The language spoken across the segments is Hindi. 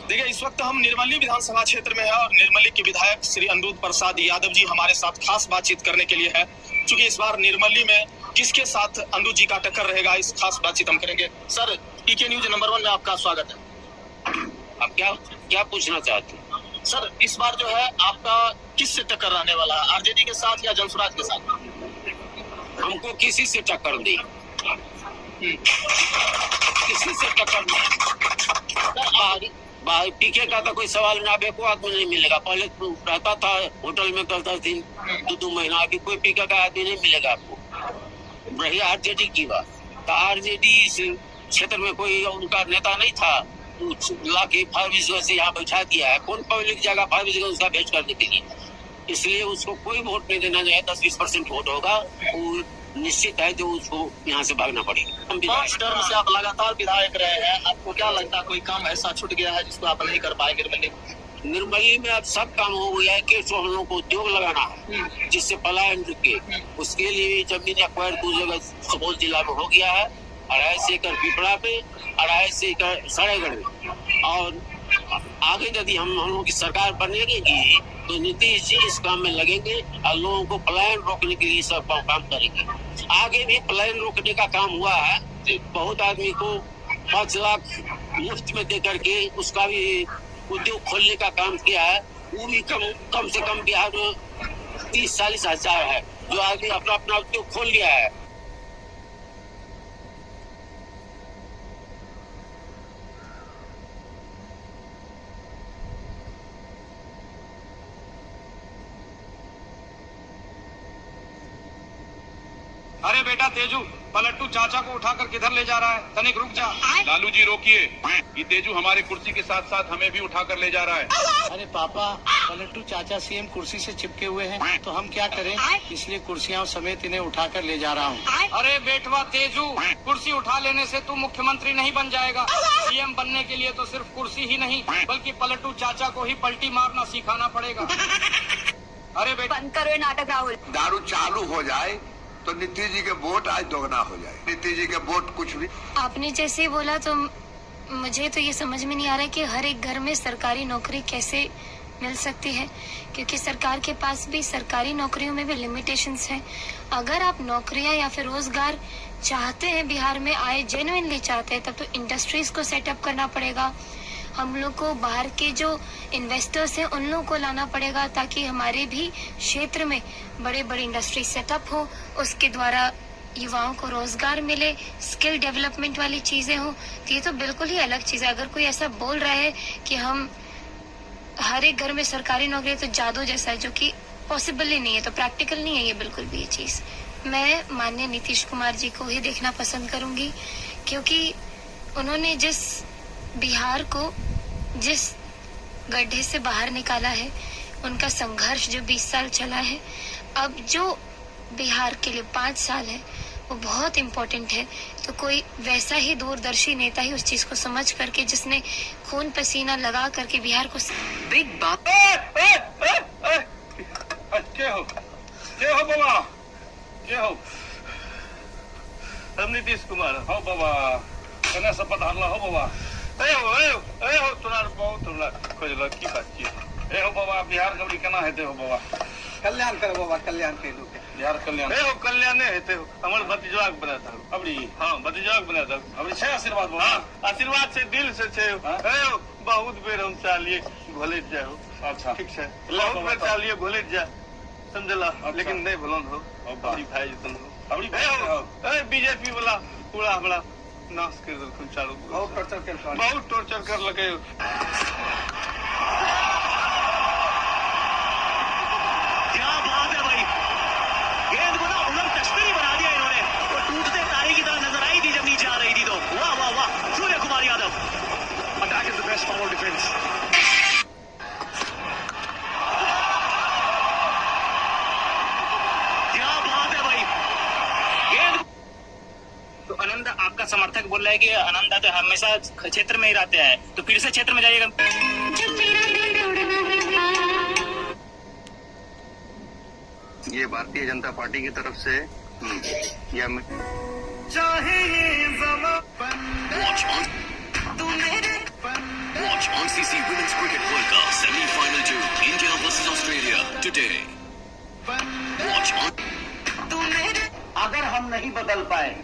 देखिए, इस वक्त हम निर्मली विधानसभा क्षेत्र में है और निर्मली के विधायक श्री अनिरुद्ध प्रसाद यादव जी हमारे साथ खास बातचीत करने के लिए है। क्योंकि इस बार निर्मली में किसके साथ अनिरुद्ध जी का टक्कर रहेगा, इस खास बातचीत हम करेंगे। सर, पीके न्यूज नंबर 1 में आपका स्वागत है। आप क्या पूछना चाहते हैं? सर, इस बार जो है आपका किससे टक्कर रहने वाला है, आरजेडी के साथ या जनसुराज के साथ? हमको किसी से टक्कर नहीं, किसी से टक्कर नहीं। पीके का तो कोई सवाल ना, बेको आदमी नहीं मिलेगा। पहले तो रहता था होटल में 10-10 दिन 2-2 महीना, अभी कोई पीके का आदमी नहीं मिलेगा आपको। रही आरजेडी की बात, तो आरजेडी इस क्षेत्र में कोई उनका नेता नहीं था, ला के फार्मेसी से यहाँ बैठा दिया है। कौन पब्लिक जाएगा फार्मेसी का उसका भेज करने के लिए? इसलिए उसको कोई वोट नहीं देना चाहिए। 10-20% वोट होगा, वो निश्चित है जो उसको यहाँ से भागना पड़ेगा। 5 टर्म से आप लगातार विधायक रहे हैं, आपको क्या लगता है कोई काम ऐसा छूट गया है जिसको आप नहीं कर पाएंगे? निर्मली में अब सब काम हो गया है कि हम लोग को उद्योग लगाना है जिससे पलायन रुके। उसके लिए जमीन एक्वायर 2 जगह सुपौल जिला में हो गया है, 2.5 एकड़ पिपरा पे, 2.5 एकड़ सरायगढ़ में। और आगे यदि हम लोगों की सरकार बनेगी तो नीतीश जी इस काम में लगेंगे और लोगों को पलायन रोकने के लिए सब काम करेंगे। आगे भी पलायन रोकने का काम हुआ है, बहुत आदमी को 5 लाख मुफ्त में दे करके उसका भी उद्योग खोलने का काम किया है। वो भी कम से कम बिहार में 30-40 हजार है जो आदमी अपना उद्योग खोल लिया है। अरे बेटा तेजू, पलट्टू चाचा को उठाकर किधर ले जा रहा है? तनिक रुक जा। लालू जी रोकिए, ये तेजू हमारे कुर्सी के साथ साथ हमें भी उठाकर ले जा रहा है। अरे पापा, पलट्टू चाचा सीएम कुर्सी से चिपके हुए हैं, तो हम क्या करें? इसलिए कुर्सियां समेत इन्हें उठाकर ले जा रहा हूँ। अरे बेटवा तेजू, कुर्सी उठा लेने से तू मुख्यमंत्री नहीं बन जाएगा। सीएम बनने के लिए तो सिर्फ कुर्सी ही नहीं बल्कि पलट्टू चाचा को ही पलटी मारना सिखाना पड़ेगा। अरे बेटा, बंद करो ये नाटक राहुल। दारू चालू हो जाए तो नीतीश जी के वोट आज दोगुना हो जाए। नीतीश जी के वोट कुछ भी। आपने जैसे ही बोला तो मुझे तो ये समझ में नहीं आ रहा कि हर एक घर में सरकारी नौकरी कैसे मिल सकती है, क्योंकि सरकार के पास भी सरकारी नौकरियों में भी लिमिटेशंस हैं। अगर आप नौकरियां या फिर रोजगार चाहते हैं, बिहार में आए जेन्युइनली चाहते हैं, तब तो इंडस्ट्रीज को सेटअप करना पड़ेगा। हम लोग को बाहर के जो इन्वेस्टर्स हैं उन लोगों को लाना पड़ेगा ताकि हमारे भी क्षेत्र में बड़े बड़े इंडस्ट्री सेटअप हो, उसके द्वारा युवाओं को रोजगार मिले, स्किल डेवलपमेंट वाली चीजें हो। तो ये तो बिल्कुल ही अलग चीज है। अगर कोई ऐसा बोल रहा है कि हम हर एक घर में सरकारी नौकरी, तो जादू जैसा है, जो कि पॉसिबल ही नहीं है, तो प्रैक्टिकल नहीं है ये बिल्कुल भी ये चीज। मैं माननीय नीतीश कुमार जी को ही देखना पसंद करूंगी, क्योंकि उन्होंने जिस बिहार को जिस गड्ढे से बाहर निकाला है, उनका संघर्ष जो 20 साल चला है, अब जो बिहार के लिए 5 साल है वो बहुत इम्पोर्टेंट है। तो कोई वैसा ही दूरदर्शी नेता ही उस चीज को समझ करके, जिसने खून पसीना लगा करके बिहार को बिग बात। क्या हो बाबा, क्या हो? हम नीतीश कुमार हो बाबा, कने शपथ हारला हो बाबा। ए हो तोरा बहुत तोरा खोजल की बात की। ए हो बाबा, बिहार गबड़ी केना हेते हो बाबा? कल्याण करो बाबा, कल्याण के लोग बिहार कल्याण। ए हो कल्याण हेते हो, हमर भतीजवा के बना था अबड़ी। हां, भतीजवा के बना था अबड़ी। छे आशीर्वाद बाबा। हां, आशीर्वाद से दिल से छे। ए हो, बहुत बेर हम चालिए घोले जाओ। अच्छा, ठीक है, बहुत बेर चालिए घोले जा, समझला। लेकिन नहीं भलन हो, बड़ी भाई जतन हो अबड़ी। ए बीजेपी वाला पूरा हमरा नाश कर देलखुन चारों। बहुत टॉर्चर कर लगे। क्या बात है भाई, गेंद को ना उलट तश्तरी बना दिया इन्होंने। वो टूटते तारे की तरह नजर आई थी जब नीचे आ रही थी। तो वाह वाह वाह, Surya Kumar Yadav. Attack is the best forward defence. क्या बात है भाई, गेंद। तो आनंद आपका समर्थक बोल रहा है कि आनंद तो हमेशा क्षेत्र में ही रहते हैं, तो फिर से क्षेत्र में जाइएगा। ये भारतीय जनता पार्टी की तरफ से या चाहे ये ICC Women's Cricket World Cup Semi-Final 2, India versus Australia today. Watch on. अगर हम नहीं बदल पाए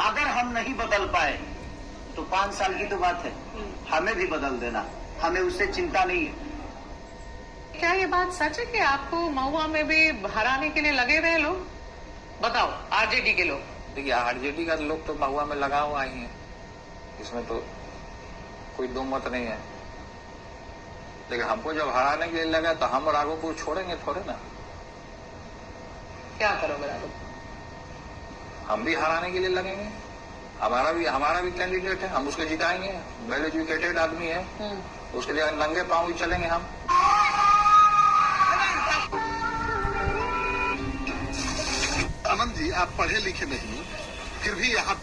अगर हम नहीं बदल पाए तो 5 साल की तो बात है, हमें भी बदल देना, हमें उससे चिंता नहीं है। क्या ये बात सच है कि आपको महुआ में भी हराने के लिए लगे रहे लोग? बताओ, आरजेडी के लोग। देखिए, आरजेडी का लोग तो महुआ में लगा हुआ ही है, इसमें तो कोई दो मत नहीं है। लेकिन हमको जब हराने के लिए लगा तो हम राघोपुर छोड़ेंगे थोड़े ना। क्या करोगे राघोपुर? हम भी हराने के लिए लगेंगे। हमारा भी कैंडिडेट है, हम उसको जिताएंगे। वेल एजुकेटेड आदमी है, उसके लिए नंगे पांव ही चलेंगे हम। आनंद जी, आप पढ़े लिखे नहीं, फिर भी यहाँ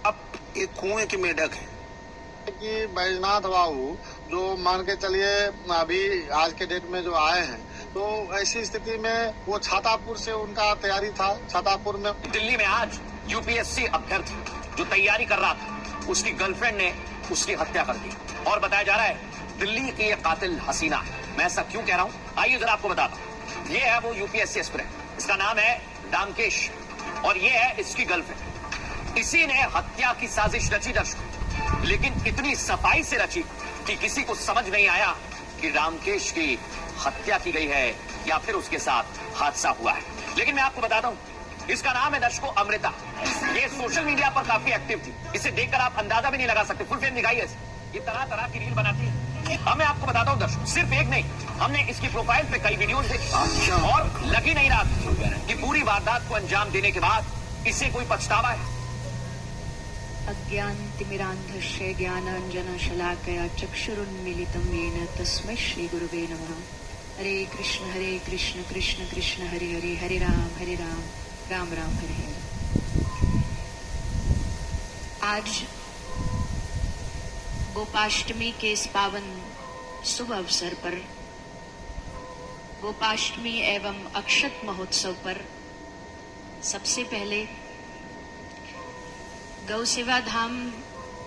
अब एक कुएं की मेढक है कि बैजनाथ बाबू जो मान के चलिए अभी आज के डेट में जो आए हैं, तो ऐसी स्थिति में वो छातापुर से उनका तैयारी था। छातापुर में दिल्ली में आज यूपीएससी अभ्यर्थी जो तैयारी कर रहा था, उसकी गर्लफ्रेंड ने उसकी हत्या कर दी और बताया जा रहा है दिल्ली की ये कातिल हसीना है। मैं ऐसा क्यों कह रहा हूँ, आइए जरा आपको बताता हूँ। ये है वो यूपीएससी एस्पिरेंट, इसका नाम है रामकेश और ये है इसकी गर्लफ्रेंड। इसी ने हत्या की साजिश रची दर्शकों, लेकिन इतनी सफाई से रची कि किसी को समझ नहीं आया कि रामकेश की हत्या की गई है या फिर उसके साथ हादसा हुआ है। लेकिन मैं आपको बताता हूँ, इसका नाम है दर्शकों अमृता। ये सोशल मीडिया पर काफी एक्टिव थी, इसे देखकर आप अंदाजा भी नहीं लगा सकते। फुल फेम दिखाई है, ये तरह तरह की रील बनाती है। अब मैं आपको बताता हूँ दर्शकों, सिर्फ एक नहीं, हमने इसकी प्रोफाइल पे कई वीडियोस देखी और लग ही नहीं रहा कि पूरी वारदात को अंजाम देने के बाद इसे कोई पछतावा है। अज्ञानतिमिरान्धस्य ज्ञानाञ्जनशलाकया चक्षुरुन्मीलितं येन तस्मै श्रीगुरुवे नमः। हरे कृष्ण कृष्ण कृष्ण हरे हरे, हरे राम राम राम हरे हरे। आज गोपाष्टमी के इस पावन शुभ अवसर पर, गोपाष्टमी एवं अक्षत महोत्सव पर, सबसे पहले गौ सेवा धाम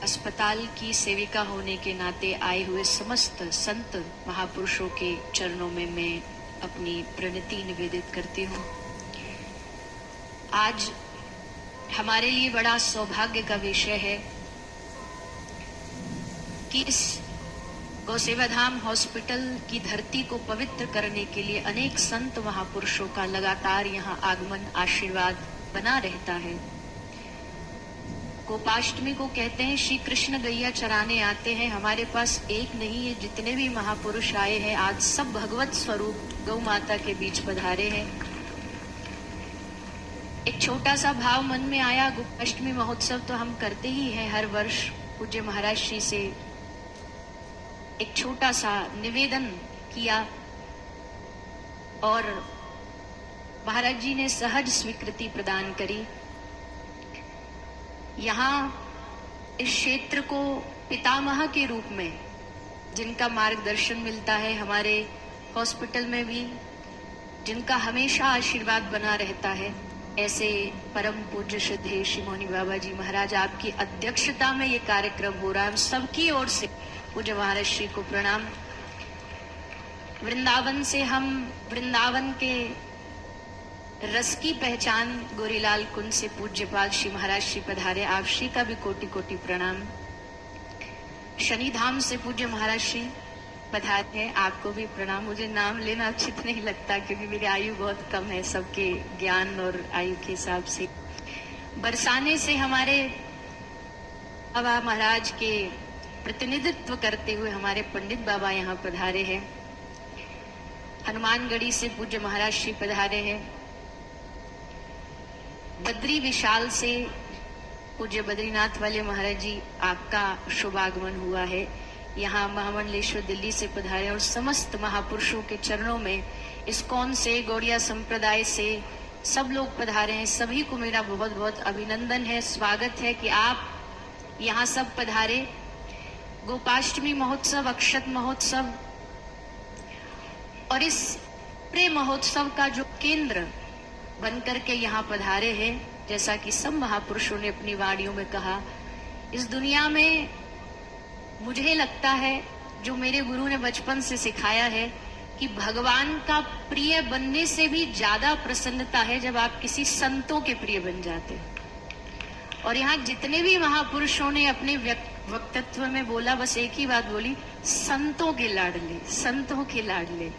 अस्पताल की सेविका होने के नाते आए हुए समस्त संत महापुरुषों के चरणों में मैं अपनी प्रणति निवेदित करती हूँ। आज हमारे लिए बड़ा सौभाग्य का विषय है कि इस गौ सेवा धाम हॉस्पिटल की धरती को पवित्र करने के लिए अनेक संत महापुरुषों का लगातार यहाँ आगमन, आशीर्वाद बना रहता है। गोपाष्टमी को कहते हैं श्री कृष्ण गैया चराने आते हैं। हमारे पास एक नहीं है, जितने भी महापुरुष आए हैं आज सब भगवत स्वरूप गौ माता के बीच पधारे हैं। एक छोटा सा भाव मन में आया, गोपाष्टमी महोत्सव तो हम करते ही हैं हर वर्ष। पूज्य महाराज श्री से एक छोटा सा निवेदन किया और महाराज जी ने सहज स्वीकृति प्रदान करी। यहाँ इस क्षेत्र को पितामह के रूप में जिनका मार्गदर्शन मिलता है, हमारे हॉस्पिटल में भी जिनका हमेशा आशीर्वाद बना रहता है, ऐसे परम पूज्य श्रद्धेय श्री मौनी बाबा जी महाराज, आपकी अध्यक्षता में ये कार्यक्रम हो रहा है। हम सबकी ओर से पूज्य महाराज श्री को प्रणाम। वृंदावन से हम वृंदावन के रस की पहचान गोरीलाल कुंज से पूज्यपाल श्री महाराज श्री पधारे, आप श्री का भी कोटि कोटि प्रणाम। शनिधाम से पूज्य महाराज श्री पधारे हैं, आपको भी प्रणाम। मुझे नाम लेना उचित नहीं लगता क्योंकि मेरी आयु बहुत कम है सबके ज्ञान और आयु के हिसाब से। बरसाने से हमारे बाबा महाराज के प्रतिनिधित्व करते हुए हमारे पंडित बाबा यहाँ पधारे हैं। हनुमानगढ़ी से पूज्य महाराज श्री पधारे हैं। बद्री विशाल से पूज्य बद्रीनाथ वाले महाराज जी, आपका शुभागमन हुआ है। यहाँ महामंडलेश्वर दिल्ली से पधारे और समस्त महापुरुषों के चरणों में इस्कॉन से, गौड़िया संप्रदाय से सब लोग पधारे हैं। सभी को मेरा बहुत बहुत अभिनंदन है, स्वागत है कि आप यहाँ सब पधारे। गोपाष्टमी महोत्सव, अक्षत महोत्सव और इस प्रेम महोत्सव का जो केंद्र बनकर के यहाँ पधारे हैं, जैसा कि सब महापुरुषों ने अपनी वाणियों में कहा, इस दुनिया में मुझे लगता है, जो मेरे गुरु ने बचपन से सिखाया है, कि भगवान का प्रिय बनने से भी ज्यादा प्रसन्नता है जब आप किसी संतों के प्रिय बन जाते हैं। और यहाँ जितने भी महापुरुषों ने अपने वक्तव्य में बोला, बस एक ही बात बोली, संतों के लाडले, संतों के लाडले।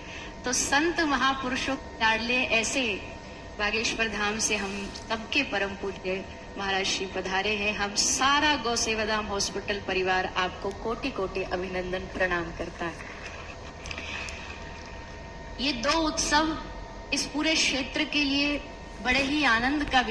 तो संत महापुरुषों के लाडले ऐसे बागेश्वर धाम से हम सबके परम पूज्य महाराज श्री पधारे हैं। हम सारा गौ सेवाधाम हॉस्पिटल परिवार आपको कोटि कोटि अभिनंदन प्रणाम करता है। ये दो उत्सव इस पूरे क्षेत्र के लिए बड़े ही आनंद का